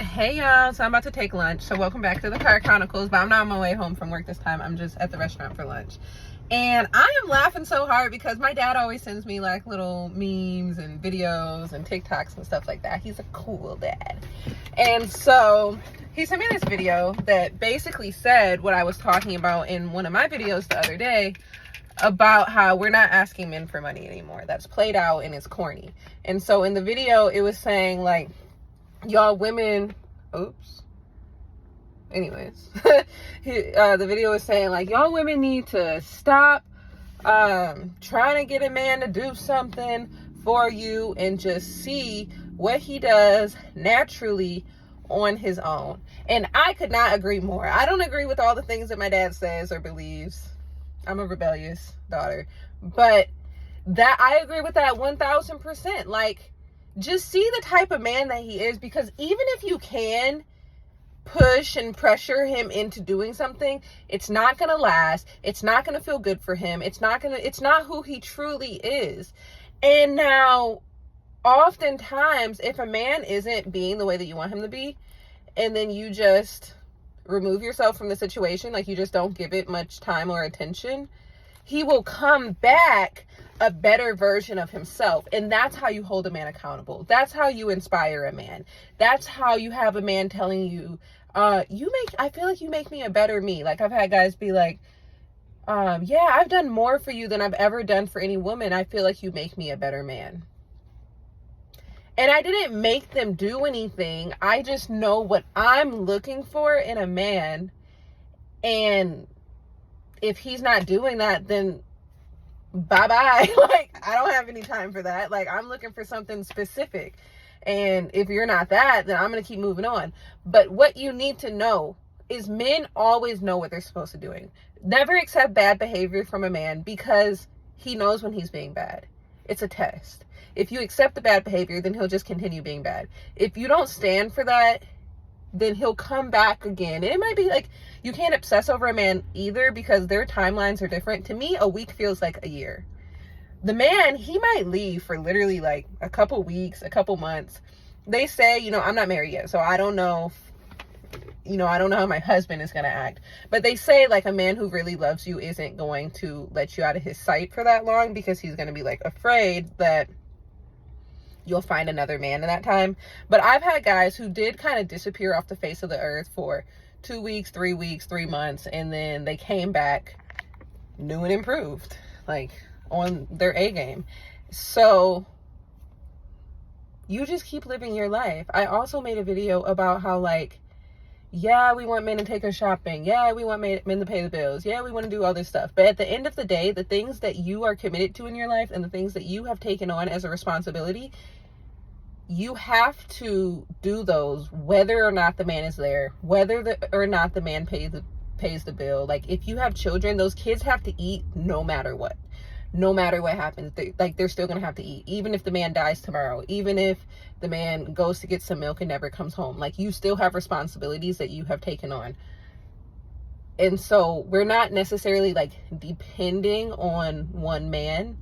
Hey y'all, so I'm about to take lunch, so welcome back to the Car Chronicles, but I'm not on my way home from work this time. I'm just at the restaurant for lunch, and I am laughing so hard because my dad always sends me like little memes and videos and TikToks and stuff like that. He's a cool dad, and so he sent me this video that basically said what I was talking about in one of my videos the other day about how we're not asking men for money anymore. That's played out and it's corny. And so in the video it was saying like, y'all women, anyways, the video was saying like, y'all women need to stop trying to get a man to do something for you and just see what he does naturally on his own. And I could not agree more. I don't agree with all the things that my dad says or believes. I'm a rebellious daughter, but that I agree with that 1000%. Like, just see the type of man that he is, because even if you can push and pressure him into doing something, it's not going to last. It's not going to feel good for him. It's not who he truly is. And now, oftentimes, if a man isn't being the way that you want him to be, and then you just remove yourself from the situation, like you just don't give it much time or attention, he will come back a better version of himself. And that's how you hold a man accountable. That's how you inspire a man. That's how you have a man telling you, I feel like you make me a better me. Like, I've had guys be like, yeah, I've done more for you than I've ever done for any woman. I feel like you make me a better man. And I didn't make them do anything. I just know what I'm looking for in a man. And if he's not doing that, then bye-bye. Like, I don't have any time for that. Like, I'm looking for something specific. And if you're not that, then I'm going to keep moving on. But what you need to know is men always know what they're supposed to be doing. Never accept bad behavior from a man, because he knows when he's being bad. It's a test. If you accept the bad behavior, then he'll just continue being bad. If you don't stand for that, then he'll come back again. And it might be like, you can't obsess over a man either, because their timelines are different. To me, a week feels like a year. The man, he might leave for literally like a couple weeks, a couple months. They say, I'm not married yet, so I don't know, I don't know how my husband is going to act. But they say like a man who really loves you isn't going to let you out of his sight for that long, because he's going to be like afraid that you'll find another man in that time. But I've had guys who did kind of disappear off the face of the earth for 2 weeks, 3 weeks, 3 months, and then they came back new and improved, like on their A game. So you just keep living your life. I also made a video about how, like, yeah, we want men to take us shopping. Yeah, we want men to pay the bills. Yeah, we want to do all this stuff. But at the end of the day, the things that you are committed to in your life and the things that you have taken on as a responsibility, you have to do those whether or not the man is there, whether or not the man pays the bill. Like, if you have children, those kids have to eat no matter what. No matter what happens, they're still going to have to eat. Even if the man dies tomorrow, even if the man goes to get some milk and never comes home, like, you still have responsibilities that you have taken on. And so we're not necessarily like depending on one man,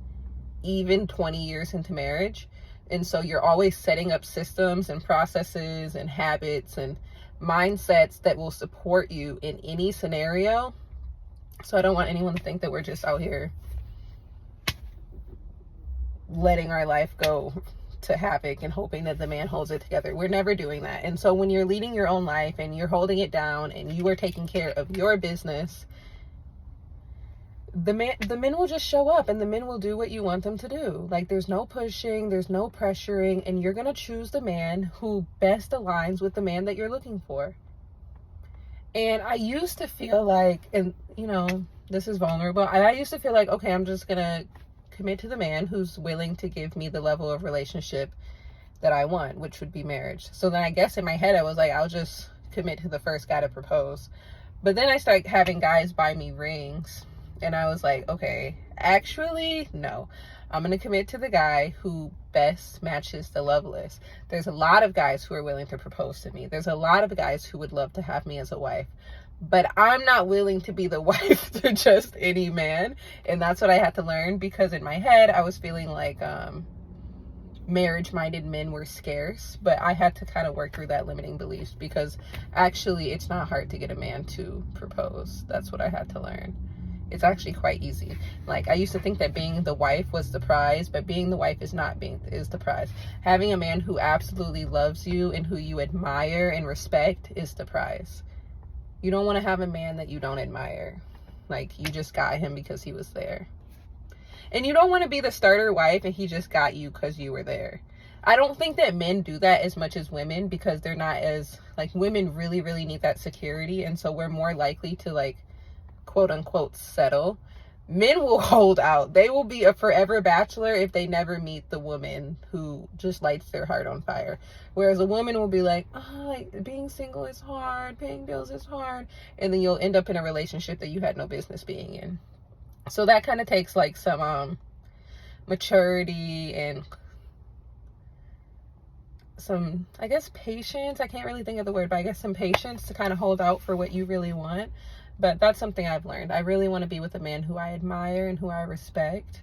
even 20 years into marriage. And so you're always setting up systems and processes and habits and mindsets that will support you in any scenario. So I don't want anyone to think that we're just out here letting our life go to havoc and hoping that the man holds it together. We're never doing that. And so when you're leading your own life and you're holding it down and you are taking care of your business, the men will just show up, and the men will do what you want them to do. Like, there's no pushing, there's no pressuring, and you're going to choose the man who best aligns with the man that you're looking for. And I used to feel like, and this is vulnerable, I used to feel like, okay, I'm just going to commit to the man who's willing to give me the level of relationship that I want, which would be marriage. So then I guess in my head I was like, I'll just commit to the first guy to propose. But then I started having guys buy me rings, and I was like, okay, actually no, I'm gonna commit to the guy who best matches the love list. There's a lot of guys who are willing to propose to me. There's a lot of guys who would love to have me as a wife. But I'm not willing to be the wife to just any man. And that's what I had to learn, because in my head, I was feeling like, marriage-minded men were scarce, but I had to kind of work through that limiting beliefs, because actually it's not hard to get a man to propose. That's what I had to learn. It's actually quite easy. Like, I used to think that being the wife was the prize, but being the wife is the prize. Having a man who absolutely loves you and who you admire and respect is the prize. You don't want to have a man that you don't admire. Like, you just got him because he was there. And you don't want to be the starter wife and he just got you because you were there. I don't think that men do that as much as women, because they're not as, like, women really, really need that security. And so we're more likely to, like, quote unquote settle. Men will hold out. They will be a forever bachelor if they never meet the woman who just lights their heart on fire. Whereas a woman will be like, oh, like, being single is hard, paying bills is hard, and then you'll end up in a relationship that you had no business being in. So that kind of takes, like, some maturity and some, I guess, patience. I can't really think of the word, but I guess some patience to kind of hold out for what you really want. But that's something I've learned. I really want to be with a man who I admire and who I respect,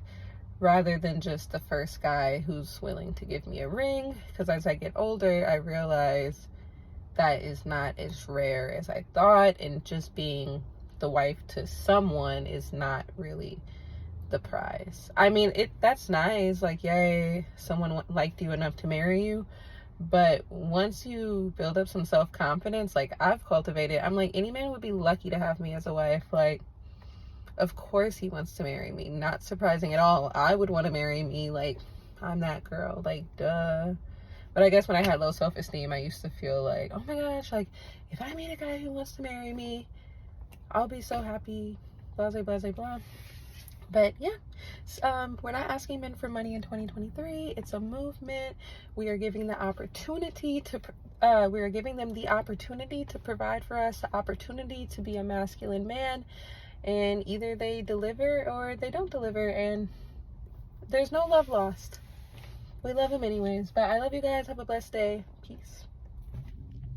rather than just the first guy who's willing to give me a ring. Because as I get older, I realize that is not as rare as I thought, and just being the wife to someone is not really the prize. I mean, that's nice, like, yay, someone liked you enough to marry you. But once you build up some self-confidence, like I've cultivated, I'm like, any man would be lucky to have me as a wife. Like, of course he wants to marry me. Not surprising at all. I would want to marry me. Like, I'm that girl. Like, duh. But I guess when I had low self-esteem, I used to feel like, oh my gosh, like, if I meet a guy who wants to marry me, I'll be so happy. Blah, blah, blah, blah. But yeah, we're not asking men for money in 2023. It's a movement. We are giving the opportunity to, we are giving them the opportunity to provide for us, the opportunity to be a masculine man, and either they deliver or they don't deliver, and there's no love lost. We love them anyways. But I love you guys. Have a blessed day. Peace.